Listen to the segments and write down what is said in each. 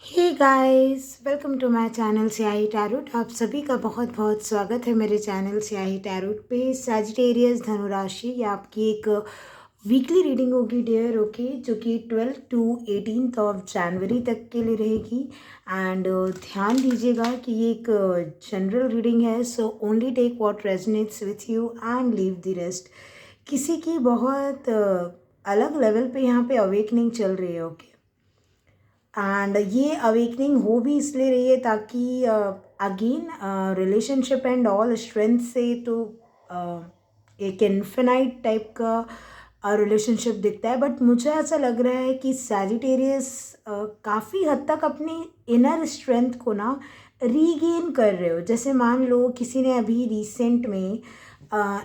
Hey guys, welcome to my channel Syahi tarot. आप सभी का बहुत बहुत स्वागत है मेरे चैनल स्याही टैरोट पे। सैजिटेरियस धनु राशि, ये आपकी एक वीकली रीडिंग होगी डियर, ओके, जो कि 12 टू 18 ऑफ जनवरी तक के लिए रहेगी। एंड ध्यान दीजिएगा कि ये एक जनरल रीडिंग है, so only take what resonates with you and leave the rest. किसी की बहुत अलग लेवल पे यहाँ पे अवेकनिंग चल रही है, ओके। एंड ये अवेकनिंग हो भी इसलिए रही है ताकि again relationship and all strength से तो एक इन्फिनाइट टाइप का रिलेशनशिप दिखता है। बट मुझे ऐसा लग रहा है कि सैजिटेरियस काफ़ी हद तक अपनी इनर स्ट्रेंथ को ना रीगेन कर रहे हो। जैसे मान लो किसी ने अभी रिसेंट में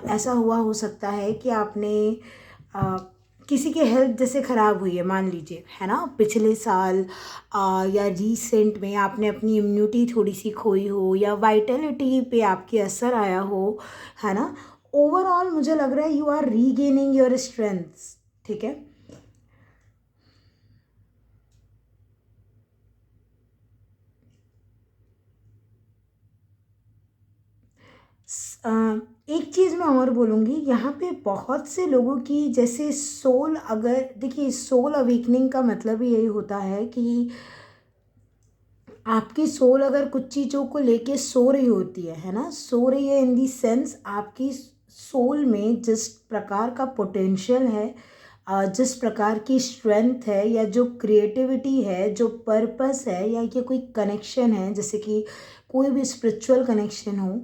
ऐसा हुआ हो सकता है कि आपने किसी की हेल्थ जैसे ख़राब हुई है, मान लीजिए, है ना, पिछले साल या रिसेंट में आपने अपनी इम्यूनिटी थोड़ी सी खोई हो या वाइटलिटी पे आपके असर आया हो, है ना। ओवरऑल मुझे लग रहा है you are regaining your strengths, ठीक है। एक चीज़ मैं और बोलूँगी, यहाँ पे बहुत से लोगों की जैसे सोल, अगर देखिए सोल अवेकनिंग का मतलब ही यही होता है कि आपकी सोल अगर कुछ चीज़ों को लेके सो रही होती है ना, सो रही है इन दी सेंस आपकी सोल में जिस प्रकार का पोटेंशियल है, जिस प्रकार की स्ट्रेंथ है, या जो क्रिएटिविटी है, जो पर्पस है, या ये कोई कनेक्शन है, जैसे कि कोई भी स्पिरिचुअल कनेक्शन हो,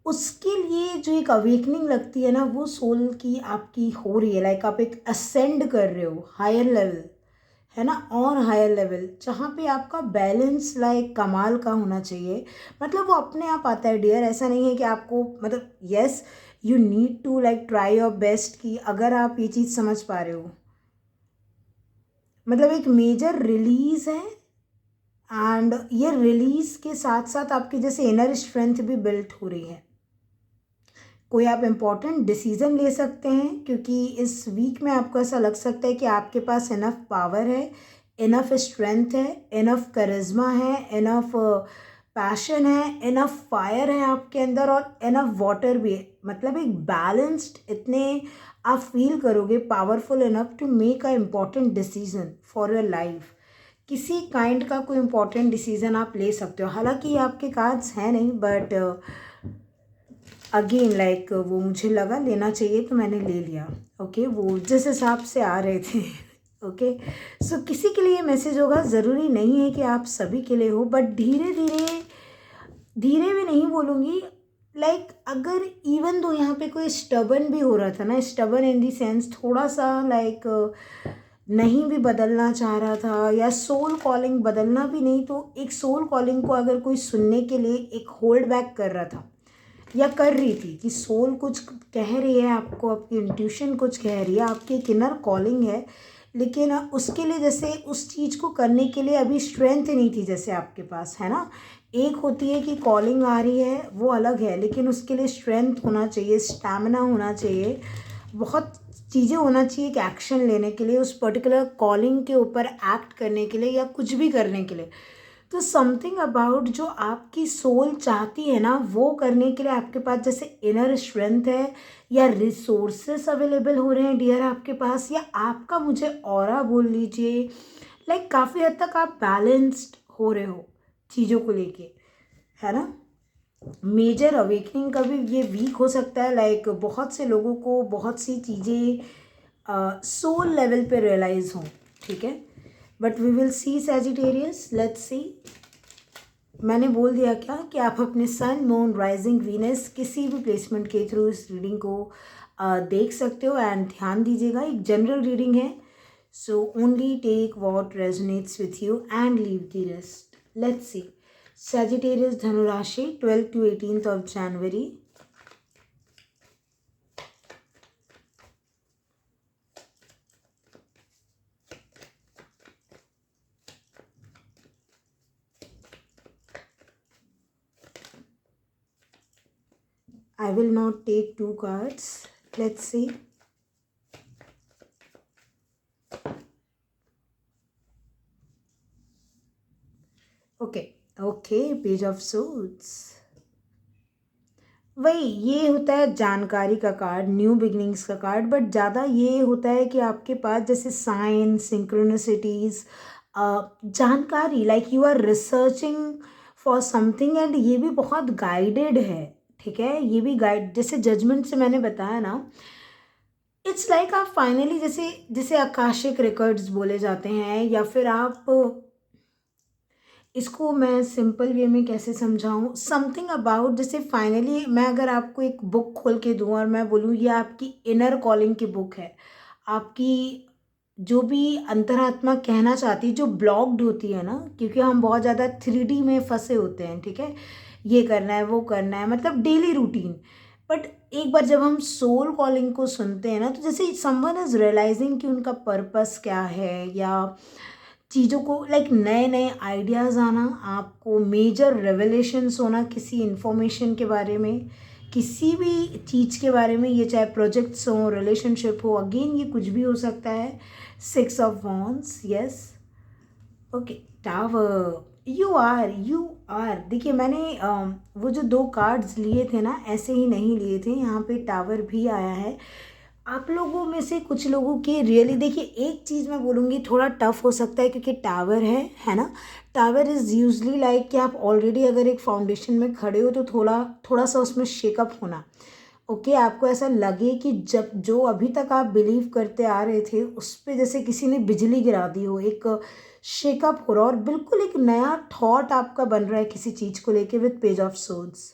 उसके लिए जो एक अवेकनिंग लगती है ना, वो सोल की आपकी हो रही है। लाइक आप एक असेंड कर रहे हो हायर लेवल, है ना, और हायर लेवल जहाँ पे आपका बैलेंस लाइक कमाल का होना चाहिए। मतलब वो अपने आप आता है डियर, ऐसा नहीं है कि आपको, मतलब yes, you need to like try your best कि अगर आप ये चीज़ समझ पा रहे हो, मतलब एक मेजर रिलीज है। एंड ये रिलीज के साथ साथ आपकी जैसे इनर स्ट्रेंथ भी बिल्ट हो रही है। कोई आप इम्पॉर्टेंट डिसीजन ले सकते हैं, क्योंकि इस वीक में आपको ऐसा लग सकता है कि आपके पास इनफ पावर है, इनफ स्ट्रेंथ है, इनफ करिश्मा है, इनफ पैशन है, इनफ फायर है आपके अंदर, और इनफ वाटर भी है। मतलब एक बैलेंस्ड, इतने आप फील करोगे powerful enough to make a important decision for your life. किसी काइंड का कोई इम्पॉर्टेंट डिसीजन आप ले सकते हो। हालांकि ये आपके कार्ड्स हैं नहीं, बट अगेन लाइक वो मुझे लगा लेना चाहिए तो मैंने ले लिया, ओके। वो जिस हिसाब से आ रहे थे ओके। सो किसी के लिए मैसेज होगा, ज़रूरी नहीं है कि आप सभी के लिए हो, बट धीरे धीरे, धीरे भी नहीं बोलूँगी, लाइक अगर इवन दो यहाँ पे कोई स्टबन भी हो रहा था ना, स्टबन इन दी सेंस थोड़ा सा लाइक नहीं भी बदलना चाह रहा था, या सोल कॉलिंग बदलना भी नहीं, तो एक सोल कॉलिंग को अगर कोई सुनने के लिए एक होल्ड बैक कर रहा था या कर रही थी, कि सोल कुछ कह रही है आपको, आपकी इंट्यूशन कुछ कह रही है, आपकी एक इनर कॉलिंग है, लेकिन उसके लिए जैसे उस चीज़ को करने के लिए अभी स्ट्रेंथ नहीं थी जैसे आपके पास, है ना। एक होती है कि कॉलिंग आ रही है, वो अलग है, लेकिन उसके लिए स्ट्रेंथ होना चाहिए, स्टैमिना होना चाहिए, बहुत चीज़ें होना चाहिए कि एक्शन लेने के लिए, उस पर्टिकुलर कॉलिंग के ऊपर एक्ट करने के लिए, या कुछ भी करने के लिए। तो समथिंग अबाउट जो आपकी सोल चाहती है ना, वो करने के लिए आपके पास जैसे इनर स्ट्रेंथ है, या रिसोर्सेस अवेलेबल हो रहे हैं डियर आपके पास, या आपका मुझे ऑरा बोल लीजिए, लाइक काफ़ी हद तक आप बैलेंस्ड हो रहे हो चीज़ों को लेके, है ना। मेजर अवेकनिंग का भी ये वीक हो सकता है, लाइक बहुत से लोगों को बहुत सी चीज़ें सोल लेवल पे रियलाइज हों, ठीक है। But we will see Sagittarius, let's see. मैंने बोल दिया क्या कि आप अपने सन, मून, राइजिंग, वीनस किसी भी प्लेसमेंट के थ्रू इस रीडिंग को देख सकते हो। एंड ध्यान दीजिएगा, एक जनरल रीडिंग है, so only take what resonates with you and leave the rest. Let's see. Sagittarius धनुराशि, 12 to 18 of January. I will not take two cards. Let's see. Okay. Okay, page of suits. वही ये होता है जानकारी का card, new beginnings का card, but ज़्यादा ये होता है कि आपके पास जैसे साइन, सिंक्रोनिसिटीज, जानकारी, like you are researching for something, and ये भी बहुत गाइडेड है। ठीक है, ये भी गाइड, जैसे जजमेंट से मैंने बताया ना, इट्स लाइक आप फाइनली, जैसे जैसे आकाशिक रिकॉर्ड्स बोले जाते हैं, या फिर आप, इसको मैं सिंपल वे में कैसे समझाऊँ, समथिंग अबाउट, जैसे फाइनली मैं अगर आपको एक बुक खोल के दूँ और मैं बोलूँ ये आपकी इनर कॉलिंग की बुक है, आपकी जो भी अंतरात्मा कहना चाहती है, जो ब्लॉक्ड होती है ना, क्योंकि हम बहुत ज़्यादा 3D में फंसे होते हैं। ठीक है, ये करना है, वो करना है, मतलब डेली रूटीन। बट एक बार जब हम सोल कॉलिंग को सुनते हैं ना, तो जैसे समवन इज रियलाइजिंग कि उनका पर्पस क्या है, या चीज़ों को लाइक नए नए आइडियाज़ आना, आपको मेजर रेवलेशंस होना किसी इंफॉर्मेशन के बारे में, किसी भी चीज़ के बारे में, ये चाहे प्रोजेक्ट्स हो, रिलेशनशिप हो, अगेन ये कुछ भी हो सकता है। 6 of wands, yes. Okay, tower, you are देखिए, मैंने वो जो 2 कार्ड्स लिए थे ना, ऐसे ही नहीं लिए थे, यहाँ पे टावर भी आया है। आप लोगों में से कुछ लोगों की रियली, देखिए एक चीज़ मैं बोलूँगी, थोड़ा टफ हो सकता है क्योंकि टावर है ना। टावर इज़ यूजली लाइक कि आप ऑलरेडी अगर एक फाउंडेशन में खड़े हो तो थोड़ा थोड़ा सा उसमें शेकअप होना। ओके, आपको ऐसा लगे कि जब जो अभी तक आप बिलीव करते आ रहे थे उस पे जैसे किसी ने बिजली गिरा दी हो, एक शेकअप हो रहा, और बिल्कुल एक नया थॉट आपका बन रहा है किसी चीज़ को लेके, विद पेज ऑफ सोर्ड्स।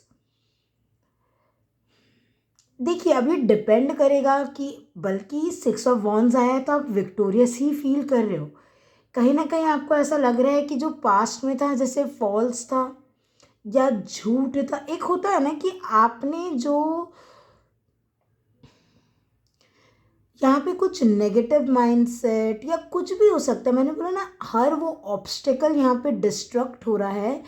देखिए अभी डिपेंड करेगा कि, बल्कि 6 ऑफ वॉन्ड्स आया है तो आप विक्टोरियस ही फील कर रहे हो। कहीं ना कहीं आपको ऐसा लग रहा है कि जो पास्ट में था, जैसे फॉल्स था या झूठ था, एक होता है ना कि आपने जो यहाँ पे कुछ नेगेटिव माइंडसेट या कुछ भी हो सकता है, मैंने बोला ना, हर वो ऑब्स्टेकल यहाँ पे डिस्ट्रक्ट हो रहा है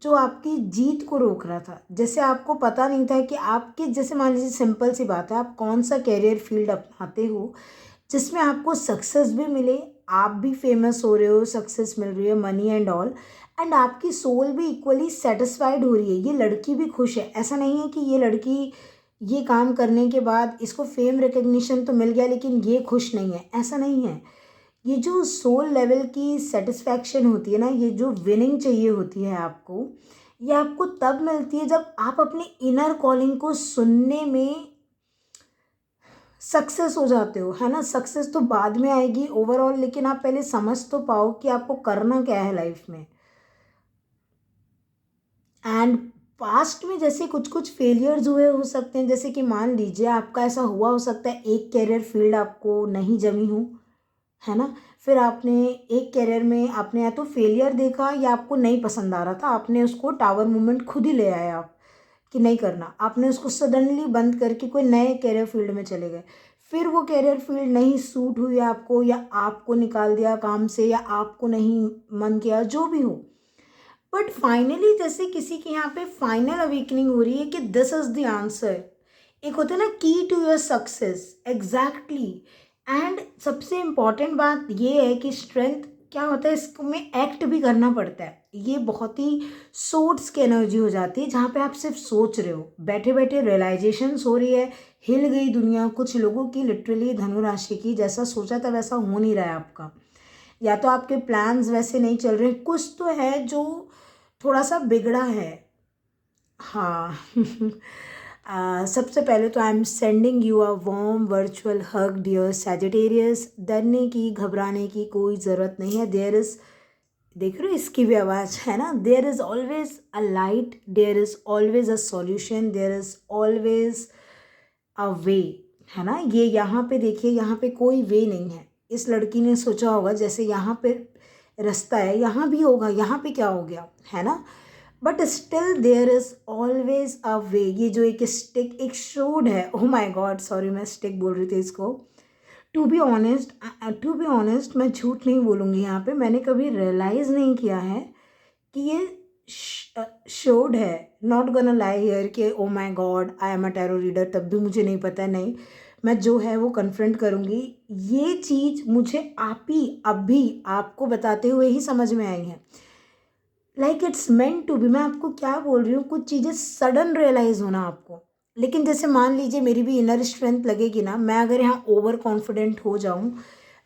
जो आपकी जीत को रोक रहा था। जैसे आपको पता नहीं था कि आपके, जैसे मान लीजिए सिंपल सी बात है, आप कौन सा कैरियर फील्ड अपनाते हो जिसमें आपको सक्सेस भी मिले, आप भी फेमस हो रहे हो, सक्सेस मिल रही है, मनी एंड ऑल, एंड आपकी सोल भी इक्वली सेटिस्फाइड हो रही है, ये लड़की भी खुश है। ऐसा नहीं है कि ये लड़की ये काम करने के बाद इसको फेम रिकग्निशन तो मिल गया लेकिन ये खुश नहीं है, ऐसा नहीं है। ये जो सोल लेवल की सेटिस्फैक्शन होती है ना, ये जो विनिंग चाहिए होती है आपको, ये आपको तब मिलती है जब आप अपनी इनर कॉलिंग को सुनने में सक्सेस हो जाते हो, है ना। सक्सेस तो बाद में आएगी ओवरऑल, लेकिन आप पहले समझ तो पाओ कि आपको करना क्या है लाइफ में। एंड पास्ट में जैसे कुछ कुछ फेलियर्स हुए हो सकते हैं, जैसे कि मान लीजिए आपका ऐसा हुआ हो सकता है, एक कैरियर फील्ड आपको नहीं जमी हो, है ना। फिर आपने एक कैरियर में आपने या तो फेलियर देखा या आपको नहीं पसंद आ रहा था, आपने उसको टावर मूवमेंट खुद ही ले आए आप कि नहीं करना, आपने उसको सडनली बंद करके कोई नए कैरियर फील्ड में चले गए। फिर वो कैरियर फील्ड नहीं सूट हुई आपको, या आपको निकाल दिया काम से, या आपको नहीं मन किया, जो भी हो। बट फाइनली जैसे किसी के यहाँ पे फाइनल अवेकनिंग हो रही है कि दिस इज द आंसर। एक होता है ना की to your success, exactly. And सबसे इम्पॉर्टेंट बात ये है कि स्ट्रेंथ क्या होता है, इसको में एक्ट भी करना पड़ता है। ये बहुत ही सोर्स की एनर्जी हो जाती है जहाँ पे आप सिर्फ सोच रहे हो, बैठे बैठे रियलाइजेशंस हो रही है, हिल गई दुनिया। कुछ लोगों की लिटरली धनु राशि की, जैसा सोचा था वैसा हो नहीं रहा है आपका, या तो आपके प्लान्स वैसे नहीं चल रहे, कुछ तो है जो थोड़ा सा बिगड़ा है। हाँ। सबसे पहले तो I am sending you a warm virtual hug dear Sagittarius. डरने की, घबराने की कोई ज़रूरत नहीं है। देयर इज़, देख रहे हो इसकी भी आवाज़ है ना, there is always a light, there is always a solution, there is always a way, है ना। ये यहाँ पे देखिए, यहाँ पे कोई वे नहीं है। इस लड़की ने सोचा होगा जैसे यहाँ पे रास्ता है, यहाँ भी होगा, यहाँ पे क्या हो गया, है ना। But still there is always a way. ये जो एक स्टिक, एक शोड है, ओह माय गॉड सॉरी, मैं स्टिक बोल रही थी इसको। टू बी ऑनेस्ट मैं झूठ नहीं बोलूँगी, यहाँ पे मैंने कभी रियलाइज़ नहीं किया है कि ये शोड है। नॉट गोना लाई हियर कि oh my God I am a tarot reader, तब भी मुझे नहीं पता, नहीं। मैं जो है वो कन्फ्रंट करूँगी। ये चीज़ मुझे आप ही अभी आपको बताते हुए ही समझ में आई है। Like it's meant to be. मैं आपको क्या बोल रही हूँ, कुछ चीज़ें सडन रियलाइज़ होना आपको। लेकिन जैसे मान लीजिए मेरी भी इनर स्ट्रेंथ लगेगी ना, मैं अगर यहाँ ओवर कॉन्फिडेंट हो जाऊँ,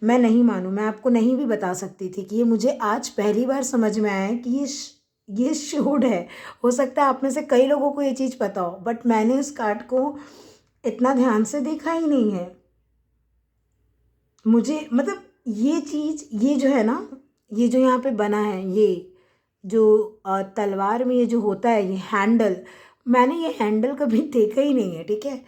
मैं नहीं मानूँ, मैं आपको नहीं भी बता सकती थी कि ये मुझे आज पहली बार समझ में आया है कि ये शूड है। हो सकता है आप में से कई लोगों को ये चीज़ पता हो, बट मैंने उस कार्ड को इतना ध्यान से देखा ही नहीं है। मुझे मतलब ये चीज़, ये जो है ना, ये जो यहाँ पे बना है, ये जो तलवार में ये जो होता है, ये हैंडल, मैंने ये हैंडल कभी देखा ही नहीं है, ठीक है।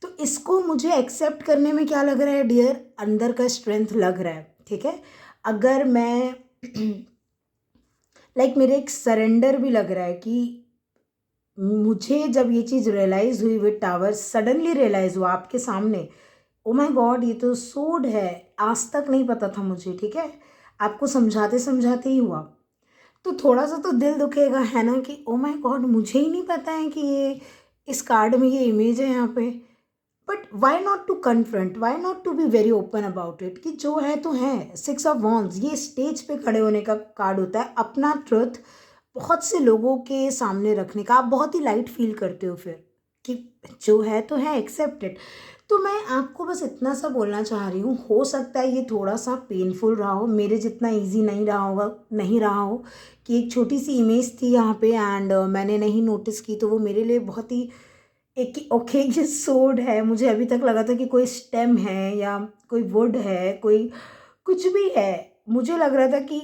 तो इसको मुझे एक्सेप्ट करने में क्या लग रहा है डियर, अंदर का स्ट्रेंथ लग रहा है, ठीक है। अगर मैं लाइक मेरे एक सरेंडर भी लग रहा है कि मुझे जब ये चीज़ रियलाइज़ हुई विद टावर, सडनली रियलाइज़ हुआ आपके सामने, ओ माय गॉड ये तो सोड है, आज तक नहीं पता था मुझे, ठीक है। आपको समझाते समझाते ही हुआ, तो थोड़ा सा तो दिल दुखेगा, है ना, कि ओ माय गॉड मुझे ही नहीं पता है कि ये इस कार्ड में ये इमेज है यहाँ पे। But why not to confront, why not to be very open about it, कि जो है तो है। 6 ऑफ वॉन्ड्स ये स्टेज पे खड़े होने का कार्ड होता है, अपना ट्रुथ बहुत से लोगों के सामने रखने का। आप बहुत ही लाइट फील करते हो फिर कि जो है तो है, एक्सेप्टेड। तो मैं आपको बस इतना सा बोलना चाह रही हूँ, हो सकता है ये थोड़ा सा पेनफुल रहा हो, मेरे जितना इजी नहीं रहा होगा, नहीं रहा हो, कि एक छोटी सी इमेज थी यहाँ पे एंड मैंने नहीं नोटिस की, तो वो मेरे लिए बहुत ही एक ओके ये सोड है। मुझे अभी तक लगा था कि कोई स्टेम है या कोई वुड है, कोई कुछ भी है। मुझे लग रहा था कि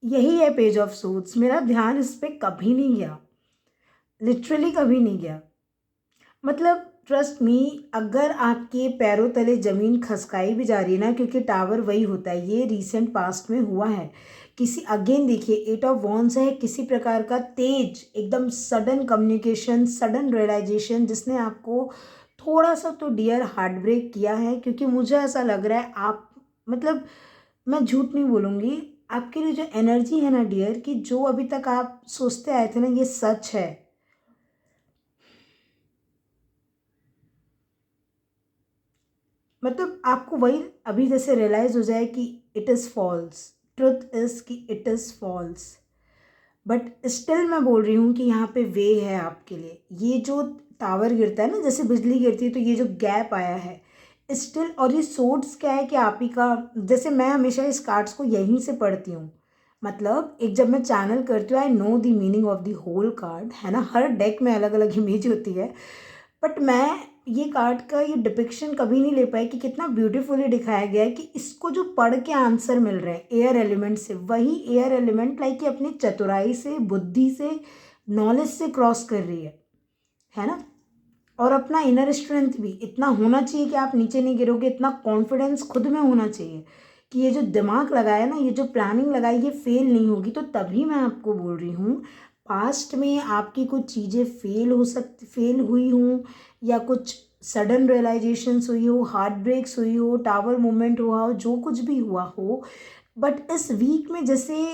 यही है पेज ऑफ सोड्स। मेरा ध्यान इस पे कभी नहीं गया, लिटरली कभी नहीं गया। मतलब ट्रस्ट मी, अगर आपके पैरों तले ज़मीन खसकाई भी जा रही है ना, क्योंकि टावर वही होता है, ये रीसेंट पास्ट में हुआ है। किसी, अगेन देखिए 8 ऑफ वॉन्ड्स है, किसी प्रकार का तेज एकदम सडन कम्युनिकेशन, सडन रियलाइजेशन, जिसने आपको थोड़ा सा तो डियर हार्ट ब्रेक किया है। क्योंकि मुझे ऐसा लग रहा है आप, मतलब मैं झूठ नहीं बोलूँगी, आपके लिए जो एनर्जी है ना डियर, कि जो अभी तक आप सोचते आए थे ना ये सच है। मतलब आपको वही अभी जैसे रियलाइज़ हो जाए कि it is false, truth is कि it is false. But still मैं बोल रही हूँ कि यहाँ पे वे है आपके लिए। ये जो टावर गिरता है ना, जैसे बिजली गिरती है, तो ये जो गैप आया है स्टिल, और ये सोर्स क्या है कि आप ही का, जैसे मैं हमेशा इस कार्ड्स को यहीं से पढ़ती हूँ। मतलब एक जब मैं चैनल करती हूँ, I know the meaning of the whole card, है ना, हर डेक में अलग अलग इमेज होती है। बट मैं ये कार्ड का ये डिपिक्शन कभी नहीं ले पाई कि कितना ब्यूटीफुली दिखाया गया है कि इसको जो पढ़ के आंसर मिल रहे हैं एयर एलिमेंट से, वही एयर एलिमेंट लाइक कि अपनी चतुराई से, बुद्धि से, नॉलेज से क्रॉस कर रही है ना। और अपना इनर स्ट्रेंथ भी इतना होना चाहिए कि आप नीचे नहीं गिरोगे, इतना कॉन्फिडेंस खुद में होना चाहिए कि ये जो दिमाग लगाया ना, ये जो प्लानिंग लगाई, ये फेल नहीं होगी। तो तभी मैं आपको बोल रही हूँ, पास्ट में आपकी कुछ चीज़ें फेल हुई हों, या कुछ सडन रियलाइजेशंस हुई हो, हार्ट ब्रेक्स हुई हो, टावर मूवमेंट हुआ हो, जो कुछ भी हुआ हो, बट इस वीक में जैसे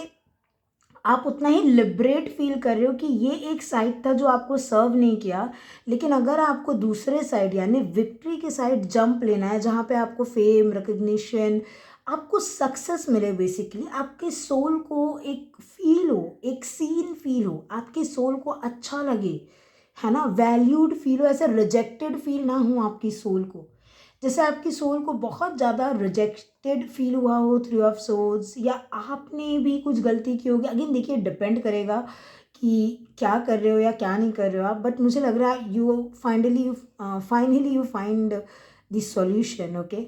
आप उतना ही लिबरेट फील कर रहे हो कि ये एक साइड था जो आपको सर्व नहीं किया। लेकिन अगर आपको दूसरे साइड यानी विक्ट्री के साइड जंप लेना है, जहाँ पे आपको फेम, रिकग्निशन, आपको सक्सेस मिले, बेसिकली आपके सोल को एक फील हो, एक सीन फील हो, आपके सोल को अच्छा लगे, है ना, वैल्यूड फील हो, ऐसे रिजेक्टेड फील ना हो आपकी सोल को। जैसे आपकी सोल को बहुत ज़्यादा रिजेक्टेड फील हुआ हो 3 ऑफ सोर्ड्स, या आपने भी कुछ गलती की होगी। अगेन देखिए डिपेंड करेगा कि क्या कर रहे हो या क्या नहीं कर रहे हो आप। बट मुझे लग रहा है finally you find the solution, okay.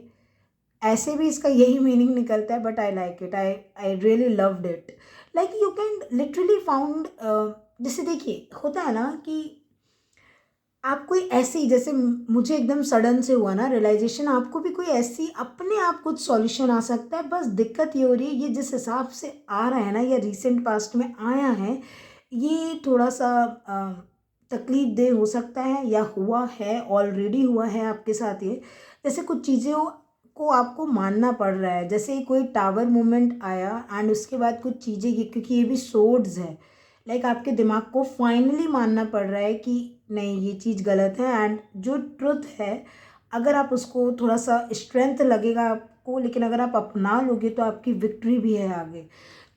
ऐसे भी इसका यही मीनिंग निकलता है, but I like it, I really loved it. Like you can literally found, जैसे देखिए होता है ना कि आप कोई ऐसी, जैसे मुझे एकदम सडन से हुआ ना रियलाइजेशन, आपको भी कोई ऐसी अपने आप कुछ सॉल्यूशन आ सकता है। बस दिक्कत ये हो रही है, ये जिस हिसाब से आ रहा है ना, या रिसेंट पास्ट में आया है, ये थोड़ा सा तकलीफ दे हो सकता है, या हुआ है, ऑलरेडी हुआ है आपके साथ ये। जैसे कुछ चीज़ें को आपको मानना पड़ रहा है, जैसे कोई टावर मूवमेंट आया एंड उसके बाद कुछ चीज़ें, ये क्योंकि ये भी सोर्ड्स है, लाइक आपके दिमाग को फाइनली मानना पड़ रहा है कि नहीं ये चीज़ गलत है, एंड जो ट्रुथ है, अगर आप उसको, थोड़ा सा स्ट्रेंथ लगेगा आपको, लेकिन अगर आप अपना लोगे तो आपकी विक्ट्री भी है आगे।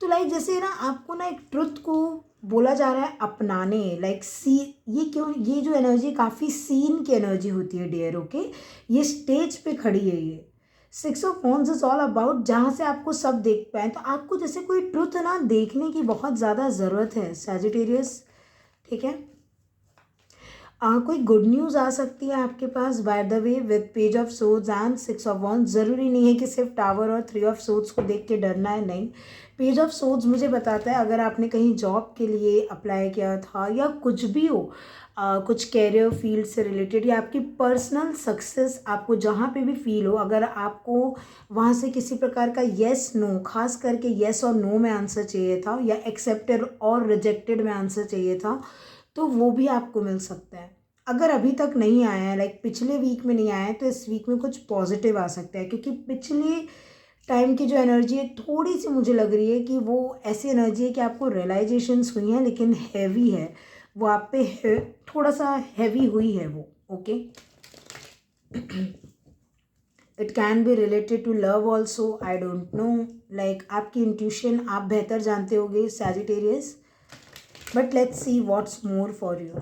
तो लाइक जैसे ना आपको ना एक ट्रुथ को बोला जा रहा है अपनाने, लाइक सी, ये क्यों, ये जो एनर्जी काफ़ी सीन की एनर्जी होती है डियर, ओके। ये स्टेज पे खड़ी है ये। 6 of Wands is all about जहाँ से आपको सब देख पाए, तो आपको जैसे कोई ट्रुथ ना देखने की बहुत ज़्यादा ज़रूरत है सैजिटेरियस, ठीक है। कोई गुड न्यूज़ आ सकती है आपके पास by the way with page of swords and 6 of Wands। ज़रूरी नहीं है कि सिर्फ टावर और 3 ऑफ Swords को देख के डरना है, नहीं। पेज ऑफ सोर्ड्स मुझे बताता है अगर आपने कहीं जॉब के लिए अप्लाई किया था या कुछ भी हो, कुछ कैरियर फील्ड से रिलेटेड या आपकी पर्सनल सक्सेस आपको जहाँ पे भी फील हो, अगर आपको वहाँ से किसी प्रकार का येस नो, खास करके येस और नो में आंसर चाहिए था या एक्सेप्टेड और रिजेक्टेड में आंसर चाहिए था, तो वो भी आपको मिल सकता है। अगर अभी तक नहीं आया है, लाइक पिछले वीक में नहीं आया है, तो इस वीक में कुछ पॉजिटिव आ सकता है, क्योंकि पिछले टाइम की जो एनर्जी है थोड़ी सी मुझे लग रही है कि वो ऐसी एनर्जी है कि आपको रियलाइजेशंस हुई हैं लेकिन हैवी है वो आप पे, थोड़ा सा हैवी हुई है वो, okay. It can be related to love also, I don't know, like आपकी इंट्यूशन आप बेहतर जानते होगे Sagittarius, but let's see what's more for you.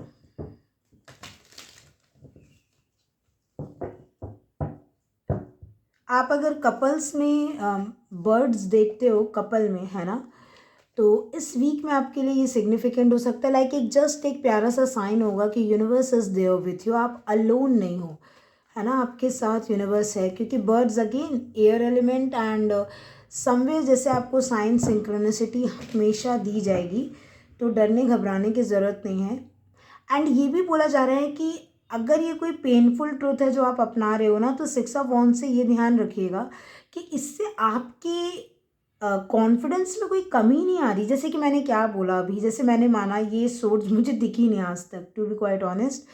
आप अगर कपल्स में बर्ड्स देखते हो कपल में, है ना, तो इस वीक में आपके लिए ये सिग्निफिकेंट हो सकता है, लाइक एक जस्ट एक प्यारा सा साइन होगा कि universe is there with you, आप अलोन नहीं हो, है ना, आपके साथ यूनिवर्स है। क्योंकि birds again air element and somewhere जैसे आपको साइन सिंक्रोनिसिटी हमेशा दी जाएगी, तो डरने घबराने की ज़रूरत नहीं है। एंड ये भी बोला जा रहा है कि अगर ये कोई पेनफुल ट्रुथ है जो आप अपना रहे हो ना, तो 6 ऑफ Wands से ये ध्यान रखिएगा कि इससे आपके कॉन्फिडेंस में कोई कमी नहीं आ रही। जैसे कि मैंने क्या बोला अभी, जैसे मैंने माना ये सोर्स मुझे दिखी नहीं आज तक, टू बी क्वाइट ऑनेस्ट।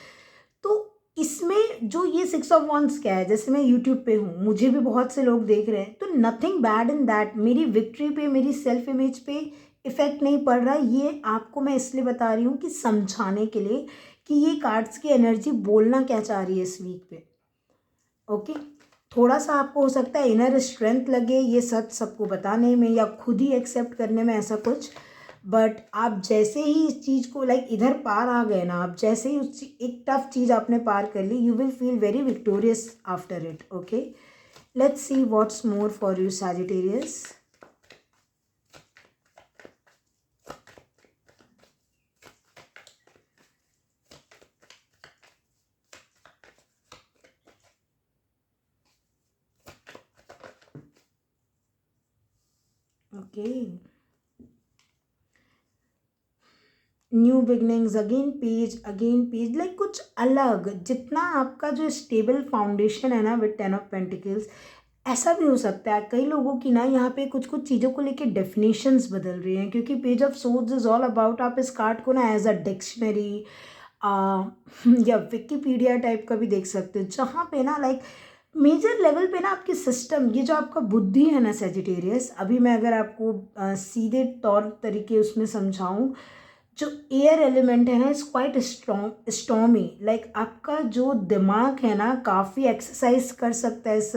तो इसमें जो ये 6 ऑफ Wands क्या है, जैसे मैं यूट्यूब पे हूँ, मुझे भी बहुत से लोग देख रहे हैं, तो नथिंग बैड इन दैट, मेरी विक्ट्री पे, मेरी सेल्फ इमेज पे इफेक्ट नहीं पड़ रहा। ये आपको मैं इसलिए बता रही हूँ कि समझाने के लिए कि ये कार्ड्स की एनर्जी बोलना क्या चाह रही है इस वीक पे, ओके। थोड़ा सा आपको हो सकता है इनर स्ट्रेंथ लगे ये सच सबको बताने में या खुद ही एक्सेप्ट करने में, ऐसा कुछ, बट आप जैसे ही इस चीज़ को लाइक इधर पार आ गए ना, आप जैसे ही उस एक टफ चीज़ आपने पार कर ली, you will feel very victorious after it, okay. Let's see what's more for you Sagittarius. Okay, new beginnings, again page, like कुछ अलग, जितना आपका जो स्टेबल फाउंडेशन है ना विद 10 ऑफ Pentacles, ऐसा भी हो सकता है कई लोगों की ना यहाँ पे कुछ कुछ चीज़ों को लेके डेफिनेशंस बदल रही हैं, क्योंकि page of swords is all about, आप इस कार्ड को ना एज अ डिक्शनरी या विकिपीडिया टाइप का भी देख सकते हो, जहाँ पे ना लाइक मेजर लेवल पे ना आपकी सिस्टम, ये जो आपका बुद्धि है ना सैजिटेरियस, अभी मैं अगर आपको सीधे तौर तरीके उसमें समझाऊँ, जो एयर एलिमेंट है ना इज़ क्वाइट स्टॉमी, लाइक आपका जो दिमाग है ना काफ़ी एक्सरसाइज कर सकता है इस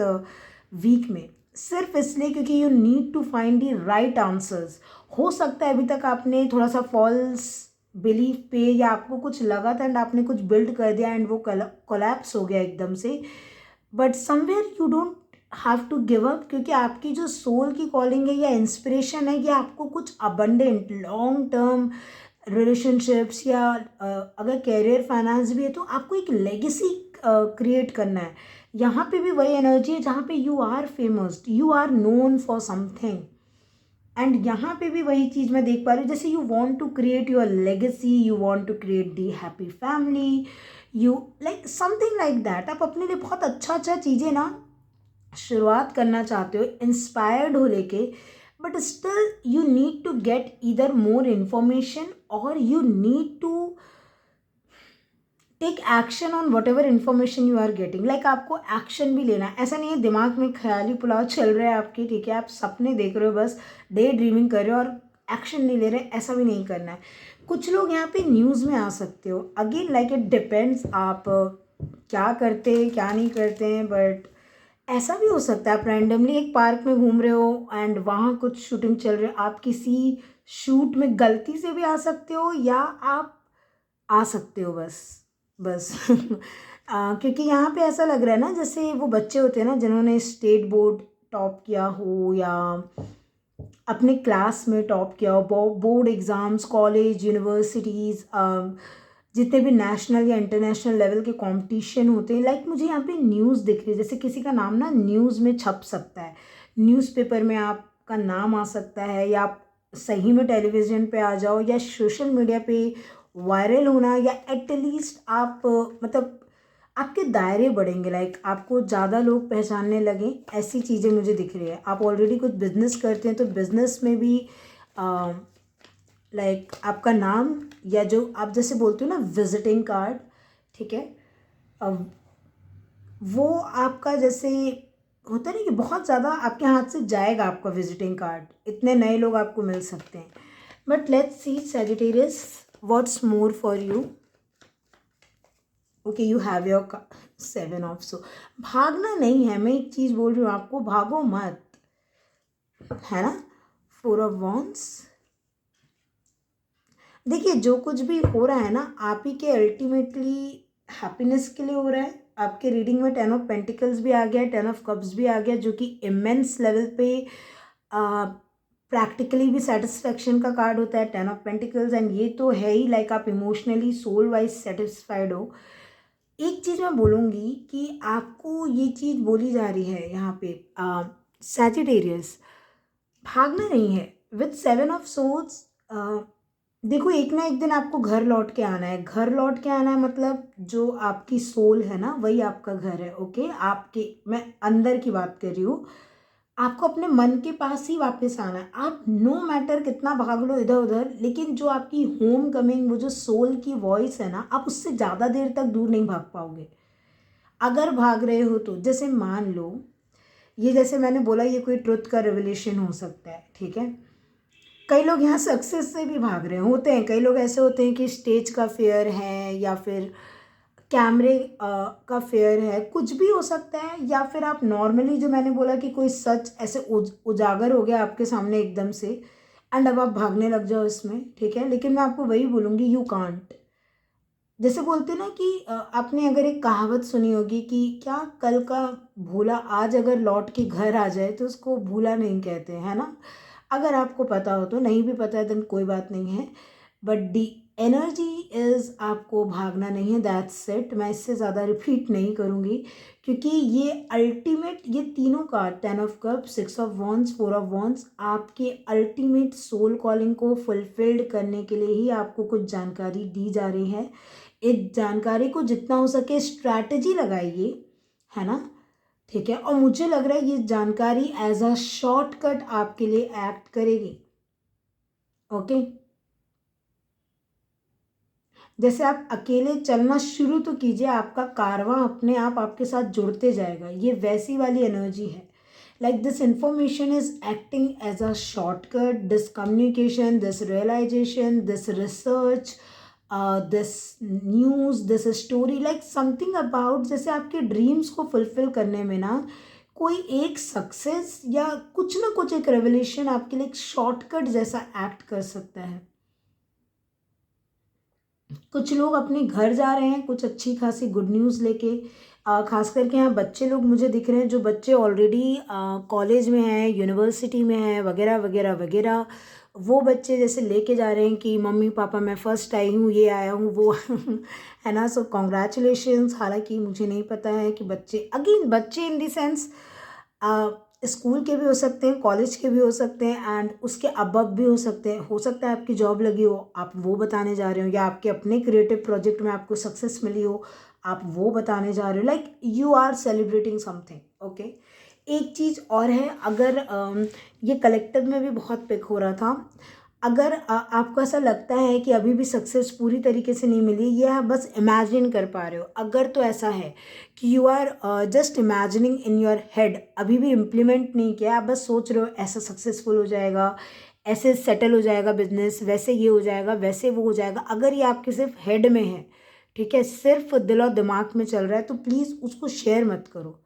वीक में, सिर्फ इसलिए क्योंकि you need to find the right answers. हो सकता है अभी तक आपने थोड़ा सा फॉल्स बिलीफ पे या आपको कुछ लगा था एंड आपने कुछ बिल्ड कर दिया एंड वो कोलैप्स हो गया एकदम से, but somewhere you don't have to give up, क्योंकि आपकी जो सोल की कॉलिंग है या इंस्पिरेशन है, या आपको कुछ अबंडेंट लॉन्ग टर्म रिलेशनशिप्स या अगर कैरियर फाइनेंस भी है तो आपको एक लेगेसी क्रिएट करना है। यहाँ पे भी वही एनर्जी है जहाँ पे you are famous, you are known for something, and यहाँ पे भी वही चीज़ मैं देख पा रही हूँ, जैसे you want to create your legacy, you want to create the happy family, you like something like that. आप अपने लिए बहुत अच्छा अच्छा चीज़ें ना शुरुआत करना चाहते हो इंस्पायर्ड हो लेके, but still you need to get either more information or you need to take action on whatever information you are getting, like आपको एक्शन भी लेना है। ऐसा नहीं है दिमाग में ख्याली पुलाव चल रहा है आपके, ठीक है, आप सपने देख रहे हो, बस डे ड्रीमिंग कर रहे हो और एक्शन नहीं ले रहे, ऐसा भी नहीं करना है। कुछ लोग यहाँ पे न्यूज़ में आ सकते हो, अगेन लाइक इट डिपेंड्स आप क्या करते हैं क्या नहीं करते हैं, बट ऐसा भी हो सकता है आप रैंडमली एक पार्क में घूम रहे हो एंड वहाँ कुछ शूटिंग चल रही है, आप किसी शूट में गलती से भी आ सकते हो या आप आ सकते हो बस बस क्योंकि यहाँ पे ऐसा लग रहा है ना जैसे वो बच्चे होते हैं ना जिन्होंने स्टेट बोर्ड टॉप किया हो या अपने क्लास में टॉप किया हो, बोर्ड एग्ज़ाम्स कॉलेज यूनिवर्सिटीज़, जितने भी नेशनल या इंटरनेशनल लेवल के कंपटीशन होते हैं। लाइक मुझे यहाँ पे न्यूज़ दिख रही है, जैसे किसी का नाम ना न्यूज़ में छप सकता है, न्यूज़पेपर में आपका नाम आ सकता है, या आप सही में टेलीविज़न पे आ जाओ या सोशल मीडिया पे वायरल होना, या एटलीस्ट आप मतलब आपके दायरे बढ़ेंगे, लाइक आपको ज़्यादा लोग पहचानने लगे, ऐसी चीज़ें मुझे दिख रही है। आप ऑलरेडी कुछ बिजनेस करते हैं तो बिजनेस में भी लाइक आपका नाम, या जो आप जैसे बोलते हो ना विजिटिंग कार्ड, ठीक है, अब वो आपका जैसे होता है ना कि बहुत ज़्यादा आपके हाथ से जाएगा आपका विजिटिंग कार्ड, इतने नए लोग आपको मिल सकते हैं। But let's see Sagittarius what's more for you. Okay you have your 7 of भागना नहीं है, मैं एक चीज़ बोल रही हूँ आपको, भागो मत, है ना। 4 ऑफ वॉन्ड्स, देखिए जो कुछ भी हो रहा है ना आप ही के अल्टीमेटली हैप्पीनेस के लिए हो रहा है। आपके रीडिंग में 10 ऑफ पेंटिकल्स भी आ गया, 10 ऑफ कप्स भी आ गया, जो कि इमेंस लेवल पे प्रैक्टिकली भी सेटिस्फेक्शन का कार्ड होता है 10 ऑफ पेंटिकल्स, एंड ये तो है ही लाइक आप इमोशनली सोल वाइज सेटिस्फाइड हो। एक चीज़ मैं बोलूँगी कि आपको ये चीज़ बोली जा रही है यहाँ पे सैजिटेरियस, भागना नहीं है। विथ 7 ऑफ सोर्ड्स देखो एक ना एक दिन आपको घर लौट के आना है, घर लौट के आना है मतलब जो आपकी सोल है ना वही आपका घर है। ओके आपके, मैं अंदर की बात कर रही हूँ, आपको अपने मन के पास ही वापस आना है। आप नो मैटर कितना भाग लो इधर उधर, लेकिन जो आपकी होम कमिंग वो जो सोल की वॉइस है ना, आप उससे ज़्यादा देर तक दूर नहीं भाग पाओगे। अगर भाग रहे हो तो जैसे मान लो ये, जैसे मैंने बोला ये कोई ट्रुथ का रिवलेशन हो सकता है, ठीक है। कई लोग यहाँ सक्सेस से भी भाग रहे होते हैं, कई लोग ऐसे होते हैं कि स्टेज का फेयर है या फिर कैमरे का फेयर है, कुछ भी हो सकता है। या फिर आप नॉर्मली जो मैंने बोला कि कोई सच ऐसे उजागर हो गया आपके सामने एकदम से एंड अब आप भागने लग जाओ इसमें, ठीक है। लेकिन मैं आपको वही बोलूँगी, यू कांट। जैसे बोलते हैं ना कि आपने अगर एक कहावत सुनी होगी कि क्या कल का भूला आज अगर लौट के घर आ जाए तो उसको भूला नहीं कहते, है ना। अगर आपको पता हो तो, नहीं भी पता है तो कोई बात नहीं है, बट दी एनर्जी इज़ आपको भागना नहीं है, दैट्स इट। मैं इससे ज़्यादा रिपीट नहीं करूँगी क्योंकि ये अल्टीमेट, ये तीनों का 10 of cup, 6 of wands, 4 of wands आपके अल्टीमेट सोल कॉलिंग को फुलफिल्ड करने के लिए ही आपको कुछ जानकारी दी जा रही है। इस जानकारी को जितना हो सके स्ट्रैटेजी लगाइए, है ना, ठीक है। और मुझे लग रहा है ये जानकारी एज अ शॉर्टकट आपके लिए एक्ट करेगी। ओके जैसे आप अकेले चलना शुरू तो कीजिए, आपका कारवां अपने आप आपके साथ जुड़ते जाएगा, ये वैसी वाली एनर्जी है। Like this information is acting as a shortcut, this communication, this realization, this research, this news, this story, like something about, जैसे आपके ड्रीम्स को फुलफिल करने में ना कोई एक सक्सेस या कुछ ना कुछ एक रेवलेशन आपके लिए एक शॉर्टकट जैसा एक्ट कर सकता है। कुछ लोग अपने घर जा रहे हैं कुछ अच्छी खासी गुड न्यूज़ लेके, खास करके यहाँ बच्चे लोग मुझे दिख रहे हैं, जो बच्चे ऑलरेडी कॉलेज में हैं, यूनिवर्सिटी में हैं, वगैरह वगैरह वगैरह। वो बच्चे जैसे लेके जा रहे हैं कि मम्मी पापा मैं फ़र्स्ट आई हूँ, ये आया हूँ, वो है ना। सो कॉन्ग्रेचुलेशंस। हालांकि मुझे नहीं पता है कि बच्चे, अगेन बच्चे इन द सेंस स्कूल के भी हो सकते हैं, कॉलेज के भी हो सकते हैं, एंड उसके अबव भी हो सकते हैं। हो सकता है आपकी जॉब लगी हो, आप वो बताने जा रहे हो, या आपके अपने क्रिएटिव प्रोजेक्ट में आपको सक्सेस मिली हो, आप वो बताने जा रहे हो, like you are celebrating something. Okay एक चीज़ और है, अगर ये कलेक्टिव में भी बहुत पिक हो रहा था, अगर आपको ऐसा लगता है कि अभी भी सक्सेस पूरी तरीके से नहीं मिली, ये आप बस इमेजिन कर पा रहे हो, अगर तो ऐसा है कि you are just imagining in your head, अभी भी इम्प्लीमेंट नहीं किया, आप बस सोच रहे हो ऐसा सक्सेसफुल हो जाएगा, ऐसे सेटल हो जाएगा बिजनेस, वैसे ये हो जाएगा, वैसे वो हो जाएगा, अगर ये आपके सिर्फ हेड में है, ठीक है, सिर्फ दिल और दिमाग में चल रहा है, तो प्लीज़ उसको शेयर मत करो।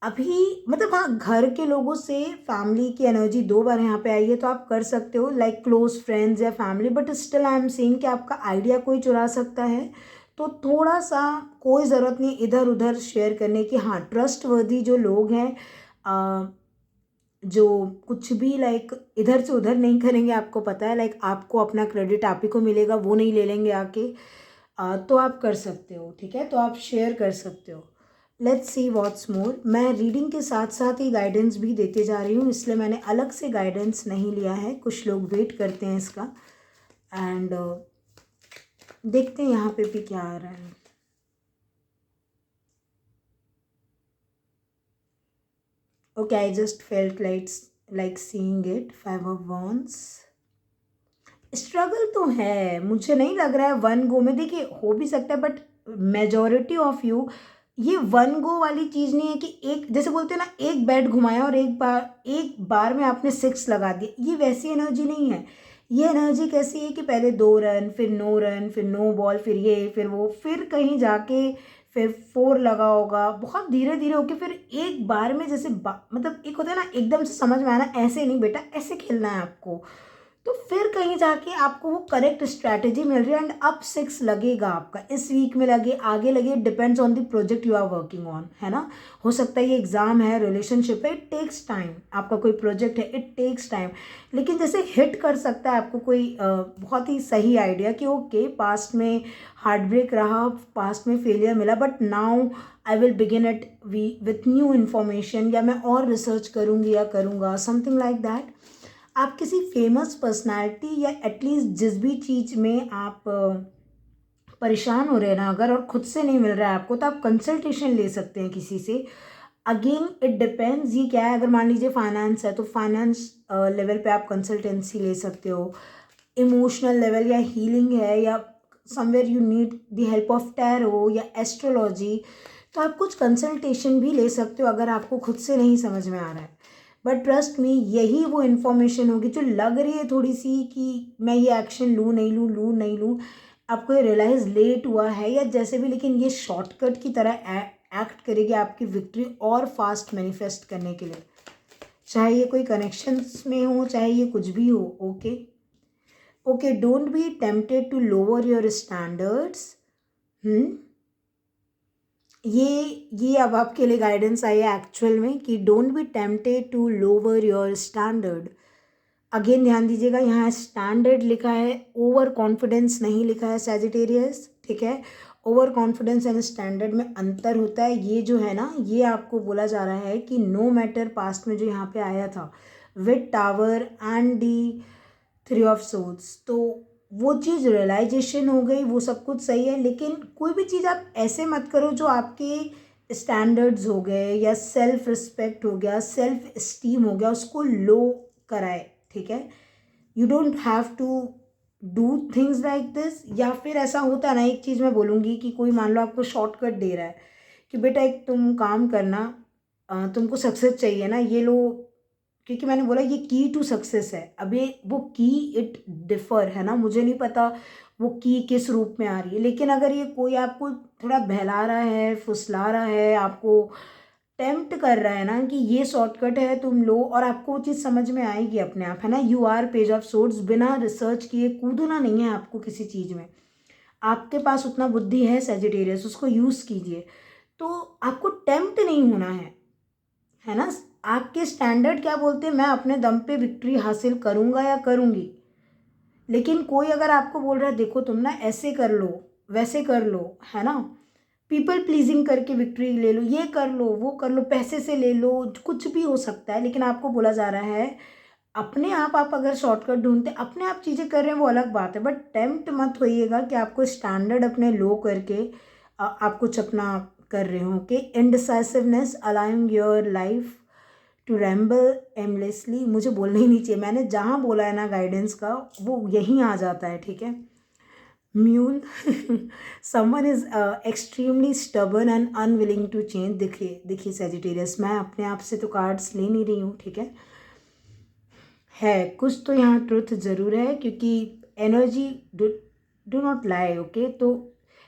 अभी मतलब हाँ, घर के लोगों से फैमिली की एनर्जी 2 बार यहाँ पे आई है, तो आप कर सकते हो लाइक क्लोज फ्रेंड्स या family, but still I am saying कि आपका आइडिया कोई चुरा सकता है। तो थोड़ा सा कोई ज़रूरत नहीं इधर उधर शेयर करने की। हाँ, ट्रस्ट वर्दी जो लोग हैं, जो कुछ भी लाइक इधर से उधर नहीं करेंगे, आपको पता है, लाइक आपको अपना क्रेडिट आप ही को मिलेगा, वो नहीं ले लेंगे आके। तो आप कर सकते हो, ठीक है, तो आप शेयर कर सकते हो। लेट्स सी व्हाट्स मोर। मैं रीडिंग के साथ साथ ही गाइडेंस भी देते जा रही हूँ, इसलिए मैंने अलग से गाइडेंस नहीं लिया है। कुछ लोग वेट करते हैं इसका, एंड देखते हैं यहाँ पे भी क्या आ रहा है। Okay, I just felt like seeing it. 5 of Wands। Struggle तो है, मुझे नहीं लग रहा है वन गो में। देखिए, हो भी सकता है, बट मेजॉरिटी ऑफ यू, ये वन गो वाली चीज़ नहीं है कि एक, जैसे बोलते हैं ना, एक बैट घुमाया और एक बार में आपने 6 लगा दिए, ये वैसी एनर्जी नहीं है। ये एनर्जी कैसी है कि पहले 2 रन, फिर नो रन, फिर नो बॉल, फिर ये, फिर वो, फिर कहीं जाके फिर 4 लगा होगा, बहुत धीरे धीरे होके फिर एक बार में, जैसे मतलब एक होता है ना, एकदम से समझ में आना, ऐसे नहीं बेटा, ऐसे खेलना है आपको। तो फिर कहीं जाके आपको वो करेक्ट स्ट्रैटेजी मिल रही है, एंड अब 6 लगेगा आपका, इस वीक में लगे, आगे लगे, depends on the project you are working on, है ना। हो सकता है ये एग्जाम है, रिलेशनशिप है, इट टेक्स टाइम। आपका कोई प्रोजेक्ट है, इट टेक्स टाइम। लेकिन जैसे हिट कर सकता है आपको कोई बहुत ही सही आइडिया कि ओके, पास्ट में हार्ट ब्रेक रहा, पास्ट में फेलियर मिला, but now I will begin it with new information, या मैं और रिसर्च करूँगी या करूँगा, समथिंग लाइक दैट। आप किसी फेमस पर्सनालिटी या एटलीस्ट जिस भी चीज़ में आप परेशान हो रहे हैं ना अगर, और खुद से नहीं मिल रहा है आपको, तो आप कंसल्टेशन ले सकते हैं किसी से। अगेन इट डिपेंड्स, ये क्या है, अगर मान लीजिए फाइनेंस है, तो फाइनेंस लेवल पे आप कंसल्टेंसी ले सकते हो। इमोशनल लेवल या हीलिंग है, या somewhere you need the help of tarot या एस्ट्रोलॉजी, तो आप कुछ कंसल्टेशन भी ले सकते हो अगर आपको खुद से नहीं समझ में आ रहा है। बट ट्रस्ट मी, यही वो इन्फॉर्मेशन होगी जो लग रही है थोड़ी सी कि मैं ये एक्शन लूँ नहीं लूँ, लूँ नहीं लूँ, आपको ये रियलाइज़ लेट हुआ है या जैसे भी, लेकिन ये शॉर्टकट की तरह एक्ट करेगी आपकी विक्ट्री और फास्ट मैनिफेस्ट करने के लिए। चाहे ये कोई कनेक्शंस में हो, चाहे ये कुछ भी हो। Okay okay, don't be tempted to lower your standards. ये अब आपके लिए गाइडेंस आई है एक्चुअल में, कि don't be tempted to lower your standard. Again ध्यान दीजिएगा, यहाँ स्टैंडर्ड लिखा है, ओवर कॉन्फिडेंस नहीं लिखा है सैजिटेरियस, ठीक है। ओवर कॉन्फिडेंस एंड स्टैंडर्ड में अंतर होता है। ये जो है ना, ये आपको बोला जा रहा है कि नो मैटर पास्ट में जो यहाँ पे आया था with tower and the 3 of Swords, तो वो चीज़ रियलाइजेशन हो गई, वो सब कुछ सही है, लेकिन कोई भी चीज़ आप ऐसे मत करो जो आपके स्टैंडर्ड्स हो गए या सेल्फ रिस्पेक्ट हो गया, सेल्फ इस्टीम हो गया, उसको लो कराए, ठीक है। You don't have to do things like this. या फिर ऐसा होता है ना, एक चीज़ मैं बोलूँगी कि कोई मान लो आपको शॉर्टकट दे रहा है कि बेटा एक तुम काम करना, तुमको सक्सेस चाहिए ना, ये लो, क्योंकि मैंने बोला ये की टू सक्सेस है। अब ये वो की इट डिफर है ना, मुझे नहीं पता वो की किस रूप में आ रही है, लेकिन अगर ये कोई आपको थोड़ा बहला रहा है, फुसला रहा है, आपको टेम्प्ट कर रहा है ना कि ये शॉर्टकट है तुम लो, और आपको वो चीज़ समझ में आएगी अपने आप, है ना। You are page of swords, बिना रिसर्च किए कूदना नहीं है आपको किसी चीज़ में। आपके पास उतना बुद्धि है सेजिटेरियस, उसको यूज़ कीजिए। तो आपको टेम्प्ट नहीं होना है ना। आपके स्टैंडर्ड क्या बोलते हैं, मैं अपने दम पे विक्ट्री हासिल करूँगा या करूँगी। लेकिन कोई अगर आपको बोल रहा है देखो तुम ना ऐसे कर लो, वैसे कर लो, है ना, पीपल प्लीजिंग करके विक्ट्री ले लो, ये कर लो, वो कर लो, पैसे से ले लो, कुछ भी हो सकता है, लेकिन आपको बोला जा रहा है अपने आप अगर शॉर्टकट ढूंढते अपने आप चीज़ें कर रहे हैं वो अलग बात है, बट टेम्प्ट मत होइएगा कि आपको स्टैंडर्ड अपने लो करके आप कुछ अपना कर रहे हो। कि indecisiveness allowing your life to ramble aimlessly, मुझे बोलना ही नहीं चाहिए, मैंने जहाँ बोला है ना गाइडेंस का, वो यहीं आ जाता है, ठीक है। Mule someone is extremely stubborn and unwilling to change. देखिए देखिए सेजिटेरियस, मैं अपने आप से तो कार्ड्स ले नहीं रही हूँ, ठीक है कुछ तो यहाँ ट्रुथ ज़रूर है, क्योंकि energy do not lie, okay. तो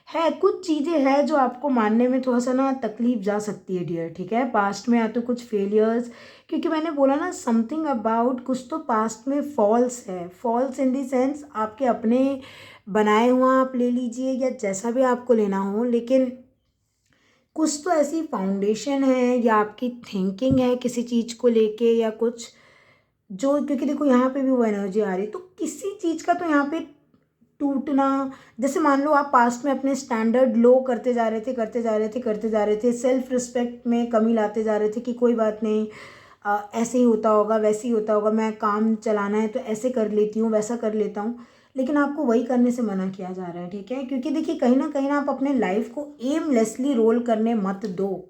है, कुछ चीज़ें हैं जो आपको मानने में थोड़ा सा ना तकलीफ जा सकती है डियर, ठीक है, पास्ट में या तो कुछ फेलियर्स, क्योंकि मैंने बोला ना समथिंग अबाउट कुछ तो पास्ट में फॉल्स है, फॉल्स इन दी सेंस आपके अपने बनाए हुआ आप ले लीजिए या जैसा भी आपको लेना हो, लेकिन कुछ तो ऐसी फाउंडेशन है या आपकी थिंकिंग है किसी चीज़ को लेके या कुछ जो, क्योंकि देखो यहाँ पे भी वो एनर्जी आ रही है, तो किसी चीज़ का तो यहाँ पे टूटना, जैसे मान लो आप पास्ट में अपने स्टैंडर्ड लो करते जा रहे थे, करते जा रहे थे, सेल्फ रिस्पेक्ट में कमी लाते जा रहे थे कि कोई बात नहीं, ऐसे ही होता होगा, वैसे ही होता होगा, मैं काम चलाना है तो ऐसे कर लेती हूँ, वैसा कर लेता हूँ, लेकिन आपको वही करने से मना किया जा रहा है, ठीक है, क्योंकि देखिए कहीं ना आप अपने लाइफ को एमलेसली रोल करने मत दो,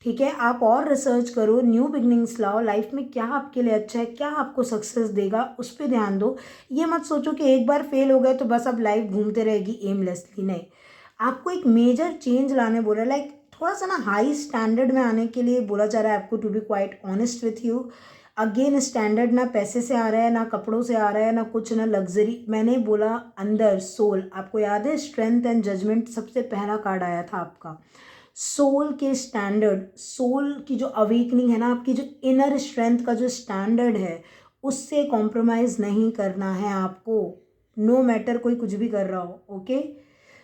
ठीक है, आप और रिसर्च करो, न्यू बिगनिंग्स लाओ, लाइफ में क्या आपके लिए अच्छा है, क्या आपको सक्सेस देगा, उस पर ध्यान दो। ये मत सोचो कि एक बार फेल हो गए तो बस अब लाइफ घूमते रहेगी एमलेसली, नहीं, आपको एक मेजर चेंज लाने बोल रहा है, लाइक थोड़ा सा ना हाई स्टैंडर्ड में आने के लिए बोला जा रहा है आपको, to be quite honest with you. Again standard ना पैसे से आ रहा है, ना कपड़ों से आ रहा है, ना कुछ, ना लग्जरी, मैंने बोला अंदर सोल, आपको याद है स्ट्रेंथ एंड जजमेंट सबसे पहला कार्ड आया था आपका, सोल के स्टैंडर्ड, सोल की जो अवेकनिंग है ना, आपकी जो इनर स्ट्रेंथ का जो स्टैंडर्ड है, उससे कॉम्प्रोमाइज़ नहीं करना है आपको, नो मैटर कोई कुछ भी कर रहा हो, okay.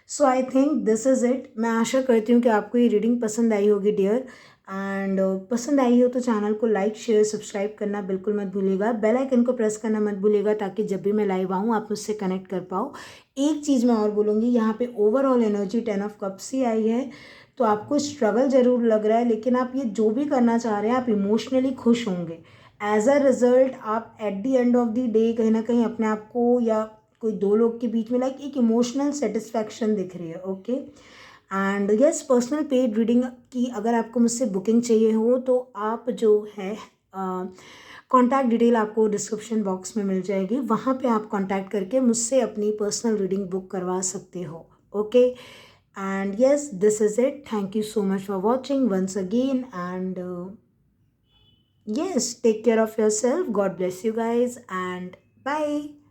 So I think this is it. मैं आशा करती हूँ कि आपको ये रीडिंग पसंद आई होगी डियर, एंड पसंद आई हो तो चैनल को लाइक शेयर सब्सक्राइब करना बिल्कुल मत भूलिएगा, बेल आइकन को प्रेस करना मत भूलिएगा, ताकि जब भी मैं लाइव आऊँ आप मुझसे कनेक्ट कर पाओ। एक चीज़ मैं और बोलूँगी, यहाँ पे ओवरऑल एनर्जी 10 ऑफ कप्स ही आई है, तो आपको स्ट्रगल ज़रूर लग रहा है, लेकिन आप ये जो भी करना चाह रहे हैं आप इमोशनली खुश होंगे, एज अ रिजल्ट आप at the end of the day कहीं ना कहीं अपने आप को या कोई दो लोग के बीच में लाइक एक इमोशनल सेटिस्फैक्शन दिख रही है, okay. And yes, personal paid reading की अगर आपको मुझसे बुकिंग चाहिए हो तो आप जो है कॉन्टैक्ट डिटेल आपको डिस्क्रिप्शन बॉक्स में मिल जाएगी, वहाँ पे आप कॉन्टैक्ट करके मुझसे अपनी पर्सनल रीडिंग बुक करवा सकते हो, okay. And yes, this is it. Thank you so much for watching once again, and yes, take care of yourself. God bless you guys, and bye.